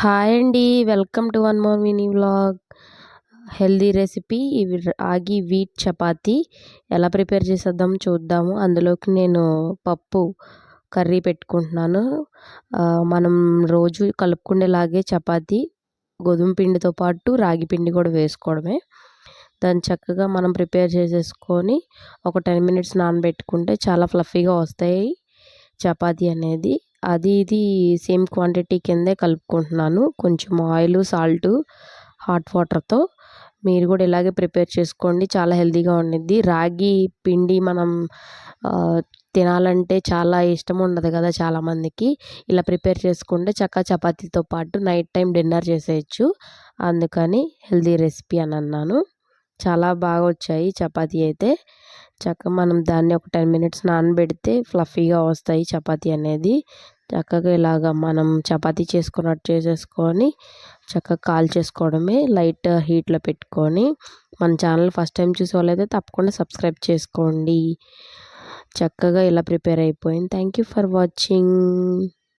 Hi అండి. Welcome to one more mini vlog. Healthy recipe ఇవి రాగి వీట్ చపాతీ ఎలా ప్రిపేర్ చేసేద్దాం చూద్దాము. అందులోకి నేను పప్పు కర్రీ పెట్టుకుంటున్నాను. మనం రోజు కలుపుకునేలాగే చపాతీ గోధుమ పిండితో పాటు రాగి పిండి కూడా వేసుకోవడమే. దాన్ని చక్కగా మనం ప్రిపేర్ చేసేసుకొని ఒక 10 మినిట్స్ నానబెట్టుకుంటే చాలా ఫ్లఫీగా వస్తాయి చపాతీ అనేది. ఇది సేమ్ క్వాంటిటీ కిందే కలుపుకుంటున్నాను. కొంచెం ఆయిలు, సాల్టు, హాట్ వాటర్‌తో. మీరు కూడా ఇలాగే ప్రిపేర్ చేసుకోండి. చాలా హెల్తీగా ఉండిద్ది. రాగి పిండి మనం తినాలంటే చాలా ఇష్టం ఉండదు కదా చాలామందికి. ఇలా ప్రిపేర్ చేసుకుంటే చపాతీతో పాటు నైట్ టైం డిన్నర్ చేసేయచ్చు. అందుకని హెల్తీ రెసిపీ అని అన్నాను. చాలా బాగా వచ్చాయి చపాతీ అయితే. మనం దాన్ని ఒక 10 మినిట్స్ నానబెడితే ఫ్లఫీగా వస్తాయి చపాతీ అనేది. చక్కగా ఇలాగ మనం చపాతీ చేసుకున్నట్టు చేసేసుకొని చక్కగా కాల్చేసుకోవడమే లైట్ హీట్లో పెట్టుకొని. మన ఛానల్ ఫస్ట్ టైం చూసేవాళ్ళైతే తప్పకుండా సబ్స్క్రైబ్ చేసుకోండి. చక్కగా ఇలా ప్రిపేర్ అయిపోయింది. Thank you for watching.